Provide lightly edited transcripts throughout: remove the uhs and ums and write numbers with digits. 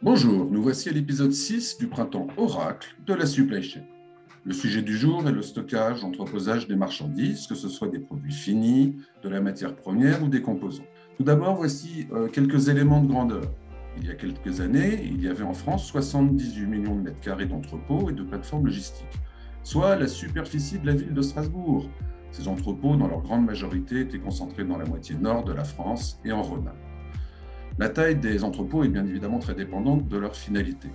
Bonjour, nous voici à l'épisode 6 du printemps Oracle de la supply chain. Le sujet du jour est le stockage, entreposage des marchandises, que ce soit des produits finis, de la matière première ou des composants. Tout d'abord, voici quelques éléments de grandeur. Il y a quelques années, il y avait en France 78 millions de mètres carrés d'entrepôts et de plateformes logistiques, soit la superficie de la ville de Strasbourg. Ces entrepôts, dans leur grande majorité, étaient concentrés dans la moitié nord de la France et en Rhône-Alpes. La taille des entrepôts est bien évidemment très dépendante de leur finalité.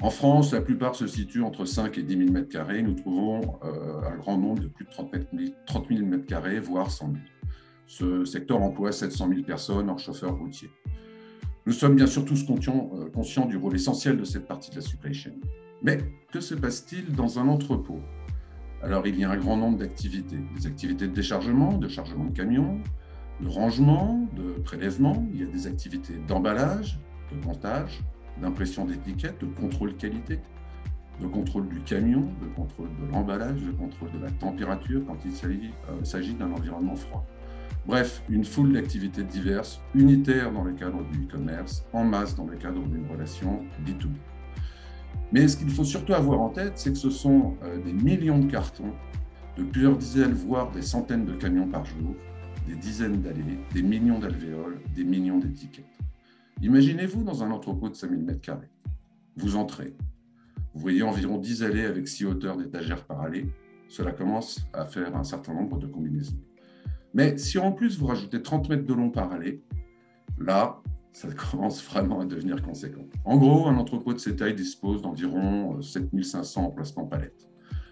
En France, la plupart se situent entre 5 et 10 000 mètres carrés. Nous trouvons un grand nombre de plus de 30 000 mètres carrés, voire 100 000. Ce secteur emploie 700 000 personnes hors chauffeurs routiers. Nous sommes bien sûr tous conscients du rôle essentiel de cette partie de la supply chain. Mais que se passe-t-il dans un entrepôt? Alors, il y a un grand nombre d'activités. Des activités de déchargement, de chargement de camions, de rangement, de prélèvement. Il y a des activités d'emballage, de montage, d'impression d'étiquettes, de contrôle qualité, de contrôle du camion, de contrôle de l'emballage, de contrôle de la température quand il s'agit d'un environnement froid. Bref, une foule d'activités diverses, unitaires dans le cadre du e-commerce, en masse dans le cadre d'une relation B2B. Mais ce qu'il faut surtout avoir en tête, c'est que ce sont des millions de cartons, de plusieurs dizaines, voire des centaines de camions par jour, des dizaines d'allées, des millions d'alvéoles, des millions d'étiquettes. Imaginez-vous dans un entrepôt de 5000 m². Vous entrez. Vous voyez environ 10 allées avec 6 hauteurs d'étagères par allée. Cela commence à faire un certain nombre de combinaisons. Mais si en plus vous rajoutez 30 mètres de long par allée, là, ça commence vraiment à devenir conséquent. En gros, un entrepôt de cette taille dispose d'environ 7500 emplacements palettes.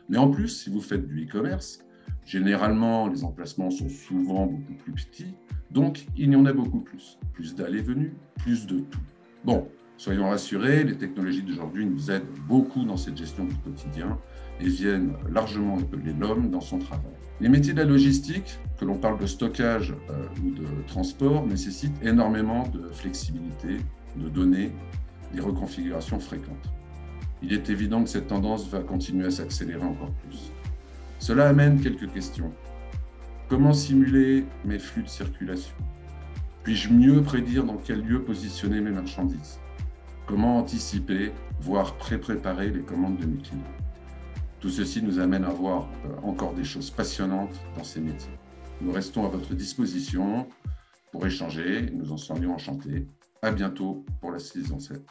Mais en plus, si vous faites du e-commerce, généralement, les emplacements sont souvent beaucoup plus petits, donc il y en a beaucoup plus. Plus d'allées venues, plus de tout. Bon, soyons rassurés, les technologies d'aujourd'hui nous aident beaucoup dans cette gestion du quotidien et viennent largement épauler l'homme dans son travail. Les métiers de la logistique, que l'on parle de stockage ou de transport, nécessitent énormément de flexibilité, de données, des reconfigurations fréquentes. Il est évident que cette tendance va continuer à s'accélérer encore plus. Cela amène quelques questions. Comment simuler mes flux de circulation? Puis-je mieux prédire dans quel lieu positionner mes marchandises? Comment anticiper, voire pré-préparer les commandes de mes clients? Tout ceci nous amène à voir encore des choses passionnantes dans ces métiers. Nous restons à votre disposition pour échanger, nous en serions enchantés. À bientôt pour la saison 7.